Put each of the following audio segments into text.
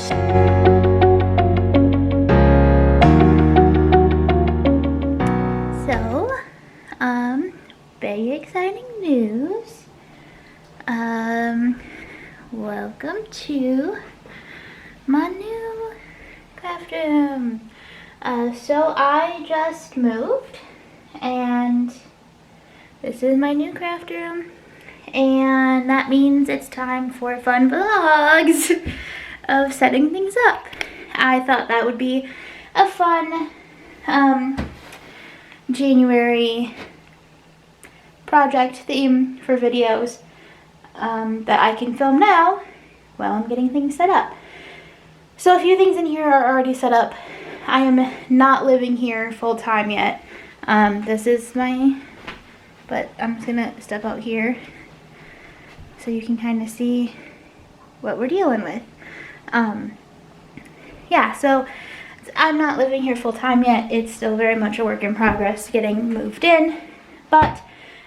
So, very exciting news. Welcome to my new craft room. So I just moved, and this is my new craft room, and that means it's time for fun vlogs of setting things up. I thought that would be a fun January project theme for videos that I can film now while I'm getting things set up. So a few things in here are already set up. I am not living here full time yet. This is but I'm just gonna step out here so you can kind of see what we're dealing with. Yeah, so I'm not living here full time yet. It's still very much a work in progress getting moved in, but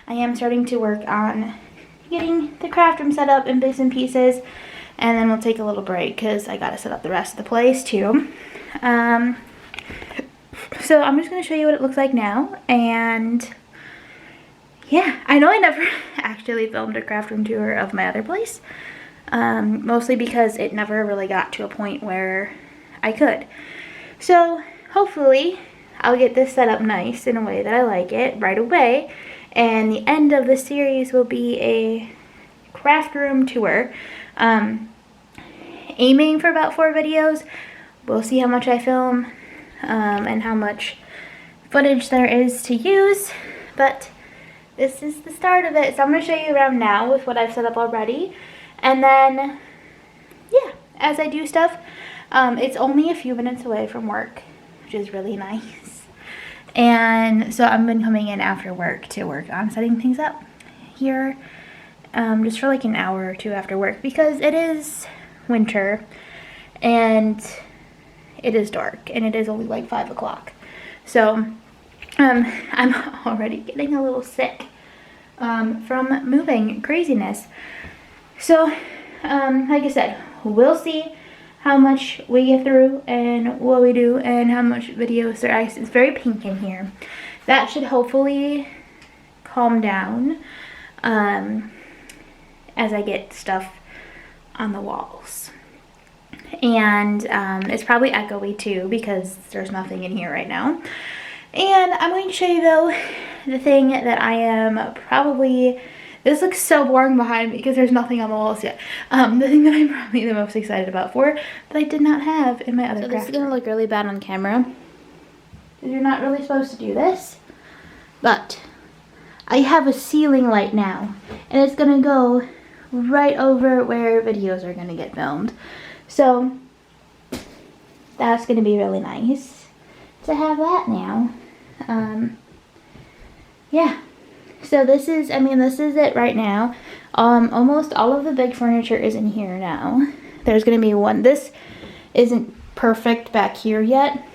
I am starting to work on getting the craft room set up in bits and pieces, and then we'll take a little break because I gotta set up the rest of the place too. So I'm just gonna show you what it looks like now, and yeah, I know I never actually filmed a craft room tour of my other place, mostly because it never really got to a point where I could. So hopefully I'll get this set up nice in a way that I like it right away, and the end of the series will be a craft room tour. Aiming for about 4 videos. We'll see how much I film and how much footage there is to use, but this is the start of it. So I'm going to show you around now with what I've set up already, and then yeah, as I do stuff, it's only a few minutes away from work, which is really nice. And so I've been coming in after work to work on setting things up here, just for like an hour or two after work, because it is winter and it is dark and it is only like 5 o'clock. So I'm already getting a little sick from moving craziness. So like I said, we'll see how much we get through and what we do and how much videos there is. It's very pink in here. That should hopefully calm down as I get stuff on the walls. And it's probably echoey too because there's nothing in here right now. And I'm going to show you though the thing that I am probably, this looks so boring behind me because there's nothing on the walls yet. The thing that I'm probably the most excited about that I did not have in my other craft. So this is going to look really bad on camera because you're not really supposed to do this. But I have a ceiling light now, and it's going to go right over where videos are going to get filmed. So that's going to be really nice to have that now. Yeah. So this is it right now. Almost all of the big furniture is in here now. There's going to be one. This isn't perfect back here yet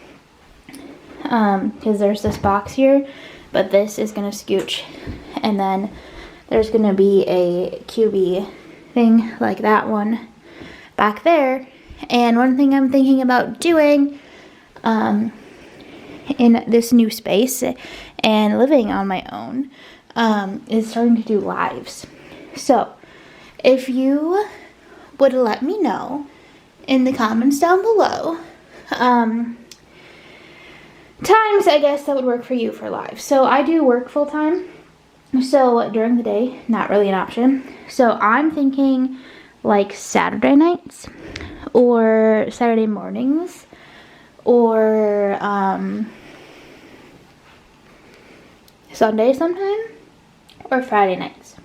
because there's this box here, but this is going to scooch, and then there's going to be a QB thing like that one back there. And one thing I'm thinking about doing in this new space and living on my own is starting to do lives. So if you would let me know in the comments down below times I guess that would work for you for live. So I do work full time, so during the day not really an option. So I'm thinking like Saturday nights or Saturday mornings or Sunday sometime or Friday nights.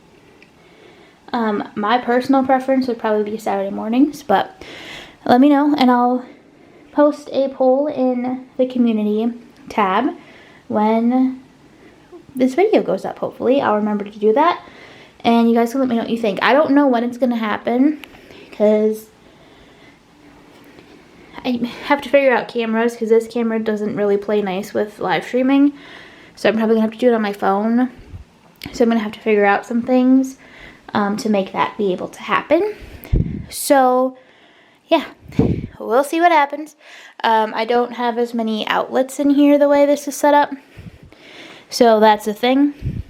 My personal preference would probably be Saturday mornings, but let me know and I'll post a poll in the community tab when this video goes up. Hopefully I'll remember to do that, and you guys can let me know what you think. I don't know when it's gonna happen because I have to figure out cameras, because this camera doesn't really play nice with live streaming, so I'm probably gonna have to do it on my phone. So I'm gonna have to figure out some things to make that be able to happen. So yeah, we'll see what happens. I don't have as many outlets in here the way this is set up. So that's a thing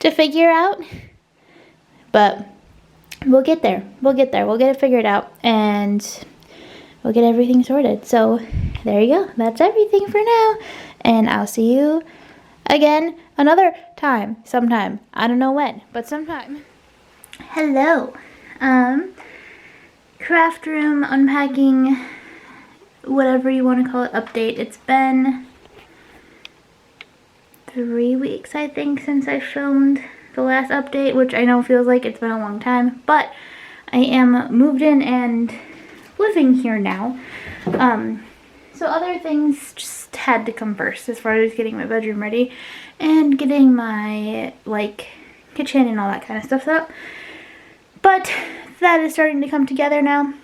to figure out. But we'll get there. We'll get there. We'll get it figured out. And we'll get everything sorted. So there you go. That's everything for now. And I'll see you again another time. Sometime. I don't know when. But sometime. Hello. Craft room unpacking, whatever you want to call it, update. It's been 3 weeks, I think, since I filmed the last update, which I know feels like it's been a long time, but I am moved in and living here now. So other things just had to come first as far as getting my bedroom ready and getting my, like, kitchen and all that kind of stuff set up. But that is starting to come together now.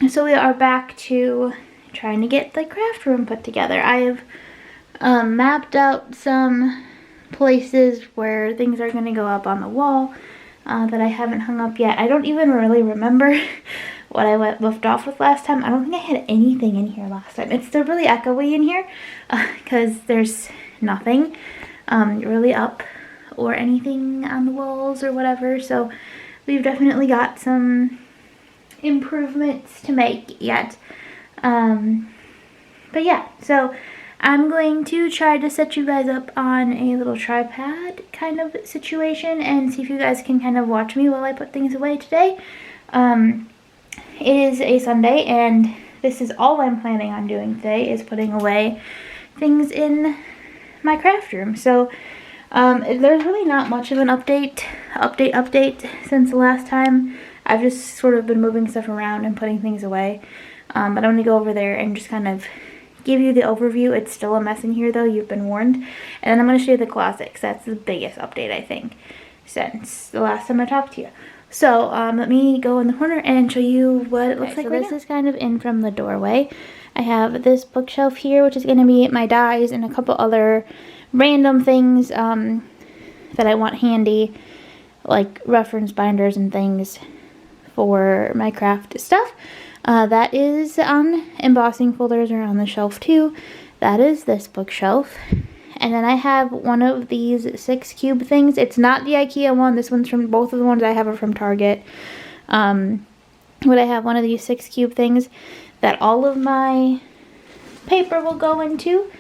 So we are back to trying to get the craft room put together. I have mapped out some places where things are going to go up on the wall that I haven't hung up yet. I don't even really remember what I left off with last time. I don't think I had anything in here last time. It's still really echoey in here because there's nothing really up or anything on the walls or whatever. So we've definitely got some improvements to make yet. But yeah, so I'm going to try to set you guys up on a little tripod kind of situation and see if you guys can kind of watch me while I put things away today. It is a Sunday and this is all I'm planning on doing today, is putting away things in my craft room. So there's really not much of an update since the last time. I've just sort of been moving stuff around and putting things away. But I'm going to go over there and just kind of give you the overview. It's still a mess in here though, you've been warned. And then I'm going to show you the closet because that's the biggest update I think since the last time I talked to you. So let me go in the corner and show you what it looks like right now. This is kind of in from the doorway. I have this bookshelf here, which is going to be my dies and a couple other random things that I want handy, like reference binders and things for my craft stuff. That is on embossing folders are on the shelf too. That is this bookshelf. And then I have one of these 6 cube things. It's not the IKEA one. This one's from, both of the ones I have are from Target. But I have one of these 6 cube things that all of my paper will go into.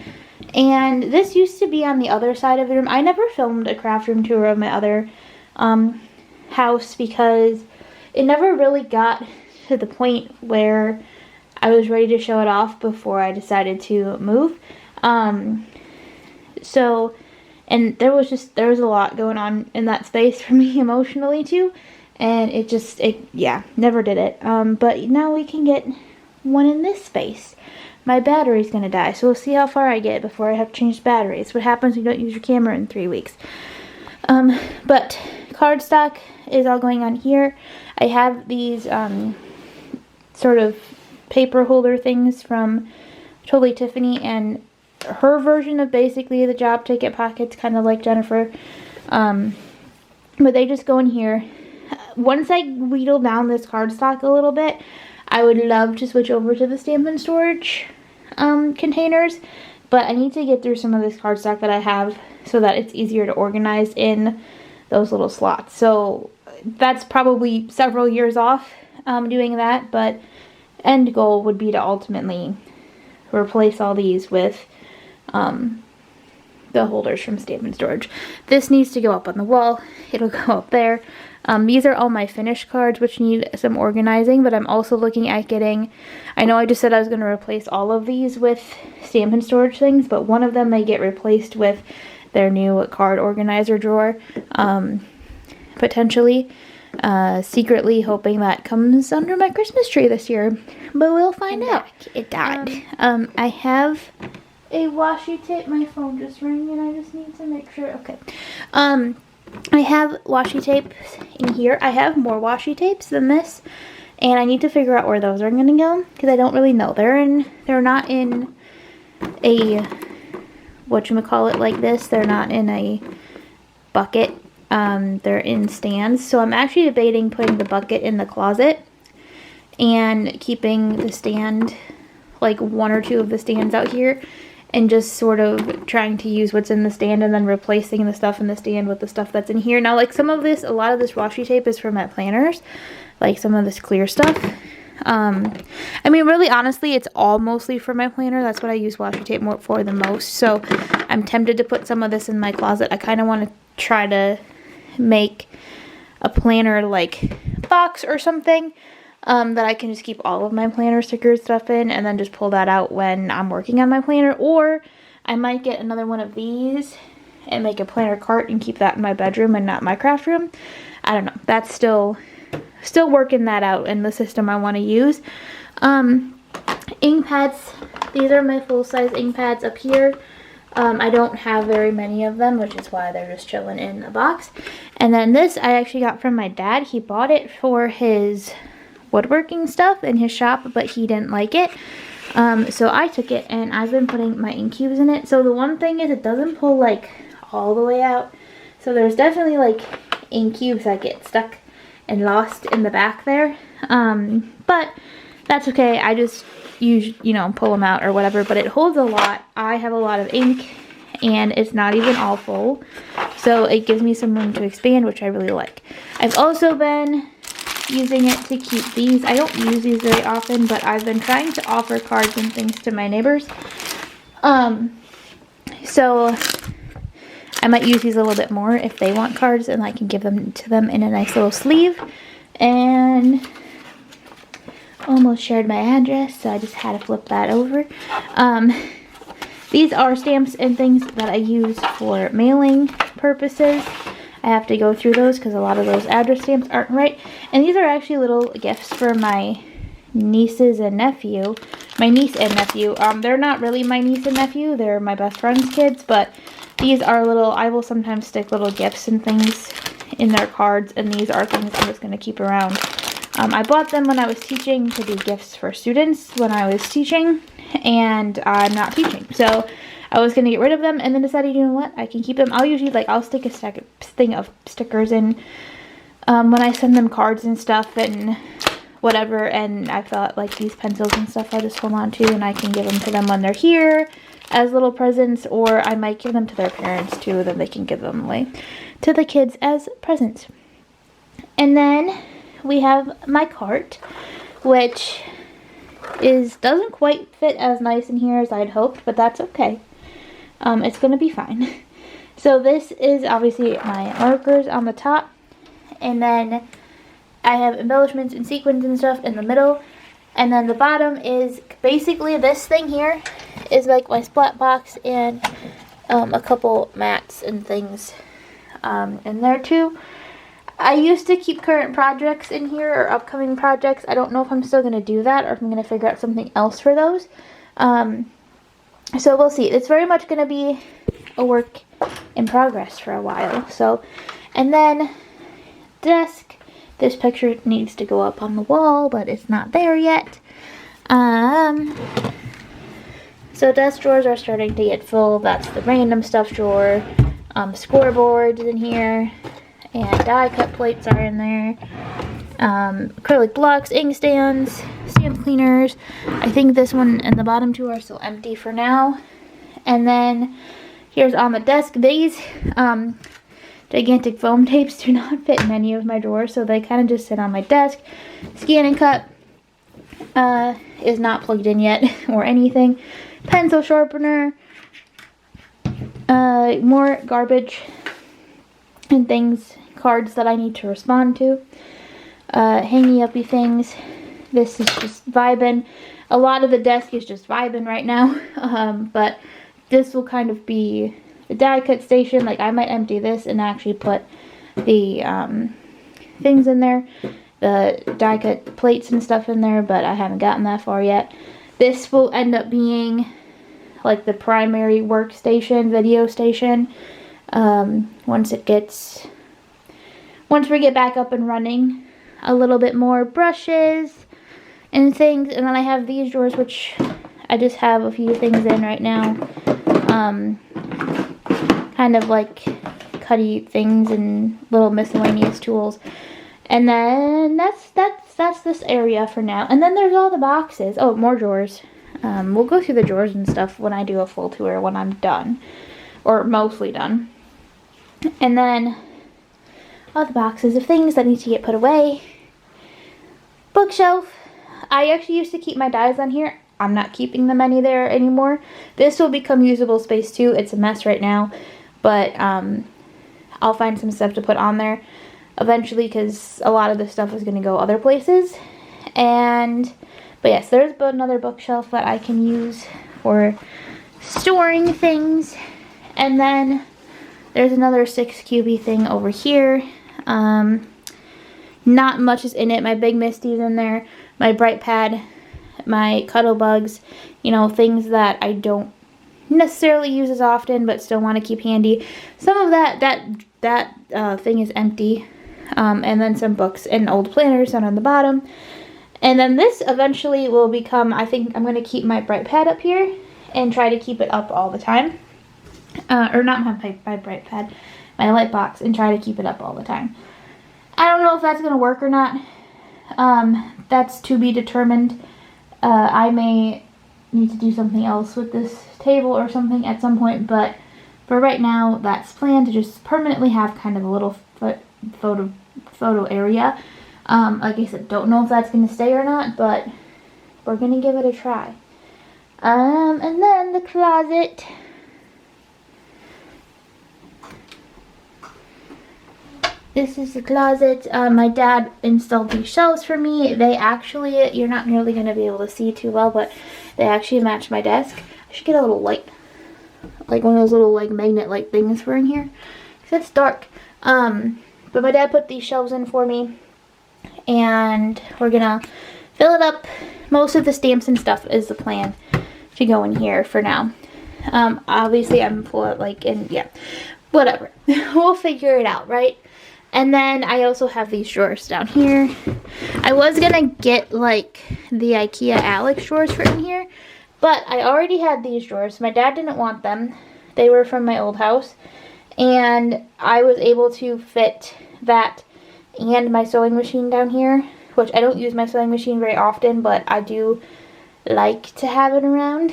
And this used to be on the other side of the room. I never filmed a craft room tour of my other house because it never really got to the point where I was ready to show it off before I decided to move. So, and there was a lot going on in that space for me emotionally too. And yeah, never did it. But now we can get one in this space. My battery's gonna die, so we'll see how far I get before I have to change batteries. What happens when you don't use your camera in 3 weeks. But cardstock is all going on here. I have these sort of paper holder things from Totally Tiffany, and her version of basically the job ticket pockets, kind of like Jennifer. But they just go in here. Once I wheedle down this cardstock a little bit, I would love to switch over to the stamp and storage containers, but I need to get through some of this cardstock that I have so that it's easier to organize in those little slots. So that's probably several years off doing that, but end goal would be to ultimately replace all these with the holders from Stamp and Storage. This needs to go up on the wall. It'll go up there. These are all my finished cards, which need some organizing, but I'm also looking at getting, I know I just said I was going to replace all of these with Stamp and Storage things, but one of them may get replaced with their new card organizer drawer, potentially. Secretly hoping that comes under my Christmas tree this year, but we'll find out. It died. I have a washi tape. My phone just rang and I just need to make sure. Okay. I have washi tapes in here. I have more washi tapes than this, and I need to figure out where those are gonna go because I don't really know. They're not in a whatchamacallit like this. They're not in a bucket. They're in stands. So I'm actually debating putting the bucket in the closet and keeping the stand, like 1 or 2 of the stands out here, and just sort of trying to use what's in the stand and then replacing the stuff in the stand with the stuff that's in here. Now, like some of this, a lot of this washi tape is for my planners, like some of this clear stuff. I mean, really, honestly, it's all mostly for my planner. That's what I use washi tape more for the most. So I'm tempted to put some of this in my closet. I kind of want to try to make a planner like box or something that I can just keep all of my planner stickers stuff in, and then just pull that out when I'm working on my planner. Or I might get another one of these and make a planner cart and keep that in my bedroom and not my craft room. I don't know. That's still working that out in the system I want to use. Ink pads. These are my full-size ink pads up here. I don't have very many of them, which is why they're just chilling in a box. And then this I actually got from my dad. He bought it for his woodworking stuff in his shop, but he didn't like it. So I took it and I've been putting my ink cubes in it. So the one thing is it doesn't pull like all the way out. So there's definitely like ink cubes that get stuck and lost in the back there. But that's okay. I just use, you know, pull them out or whatever, but it holds a lot. I have a lot of ink and it's not even all full. So it gives me some room to expand, which I really like. I've also been using it to keep these. I don't use these very often, but I've been trying to offer cards and things to my neighbors. So I might use these a little bit more if they want cards, and I can give them to them in a nice little sleeve. And almost shared my address, so I just had to flip that over. These are stamps and things that I use for mailing purposes. I have to go through those because a lot of those address stamps aren't right. And these are actually little gifts for my nieces and nephew. My niece and nephew. They're not really my niece and nephew. They're my best friend's kids. But these are little, I will sometimes stick little gifts and things in their cards. And these are things I'm just going to keep around. I bought them when I was teaching to do gifts for students when I was teaching. And I'm not teaching. So I was going to get rid of them and then decided, you know what, I can keep them. I'll usually, like, I'll stick a thing of stickers in when I send them cards and stuff and whatever. And I thought, like, these pencils and stuff I'll just hold on to, and I can give them to them when they're here as little presents, or I might give them to their parents too, then they can give them away to the kids as presents. And then we have my cart, which doesn't quite fit as nice in here as I'd hoped, but that's okay. It's gonna be fine. So this is obviously my markers on the top, and then I have embellishments and sequins and stuff in the middle, and then the bottom is basically this thing here is like my splat box and a couple mats and things in there too. I used to keep current projects in here, or upcoming projects. I don't know if I'm still going to do that, or if I'm going to figure out something else for those. So we'll see. It's very much going to be a work in progress for a while. So, and then desk. This picture needs to go up on the wall, but it's not there yet. So desk drawers are starting to get full. That's the random stuff drawer. Scoreboards in here. And die cut plates are in there. Acrylic blocks, ink stands, stamp cleaners. I think this one and the bottom two are still empty for now. And then here's on the desk. These gigantic foam tapes do not fit in any of my drawers, so they kind of just sit on my desk. Scan and cut is not plugged in yet or anything. Pencil sharpener. More garbage and things, cards that I need to respond to. Hangy uppy things. This is just vibing. A lot of the desk is just vibing right now. But this will kind of be the die cut station. Like, I might empty this and actually put the things in there. The die cut plates and stuff in there, but I haven't gotten that far yet. This will end up being like the primary workstation, video station. Once we get back up and running. A little bit more brushes and things. And then I have these drawers, which I just have a few things in right now. Kind of like cutty things and little miscellaneous tools. And then that's that's this area for now. And then there's all the boxes. Oh, more drawers. We'll go through the drawers and stuff when I do a full tour, when I'm done. Or mostly done. And then all the boxes of things that need to get put away. Bookshelf. I actually used to keep my dies on here. I'm not keeping them there anymore. This will become usable space too. It's a mess right now. But I'll find some stuff to put on there eventually, because a lot of this stuff is going to go other places. But yes, there's another bookshelf that I can use for storing things. And then there's another 6 cubey thing over here. Not much is in it. My Big Misty's in there. My Bright Pad. My Cuddle Bugs. You know, things that I don't necessarily use as often, but still want to keep handy. Some of that thing is empty. And then some books and old planners down on the bottom. And then this eventually will become, I think I'm going to keep my Bright Pad up here and try to keep it up all the time. Or not my Bright Pad, my light box, and try to keep it up all the time. I don't know if that's going to work or not. That's to be determined. I may need to do something else with this table or something at some point, but for right now, that's planned to just permanently have kind of a little photo area. Like I said, don't know if that's going to stay or not, but we're going to give it a try. And then the closet. This is the closet. My dad installed these shelves for me. They actually, you're not really going to be able to see too well, but they actually match my desk. I should get a little light. Like one of those little like magnet light things for in here. Because it's dark. But my dad put these shelves in for me. And we're going to fill it up. Most of the stamps and stuff is the plan to go in here for now. Obviously I'm full like, and yeah, whatever. We'll figure it out, right? And then I also have these drawers down here. I was going to get like the IKEA Alex drawers for in here, but I already had these drawers. My dad didn't want them. They were from my old house. And I was able to fit that and my sewing machine down here, which I don't use my sewing machine very often, but I do like to have it around.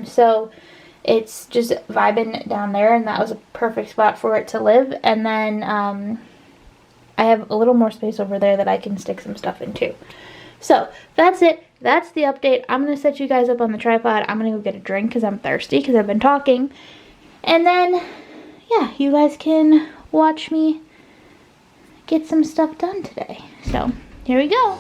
So it's just vibing down there, and that was a perfect spot for it to live. And then I have a little more space over there that I can stick some stuff in too. So that's it. That's the update. I'm going to set you guys up on the tripod. I'm going to go get a drink because I'm thirsty because I've been talking. And then, yeah, you guys can watch me get some stuff done today. So here we go.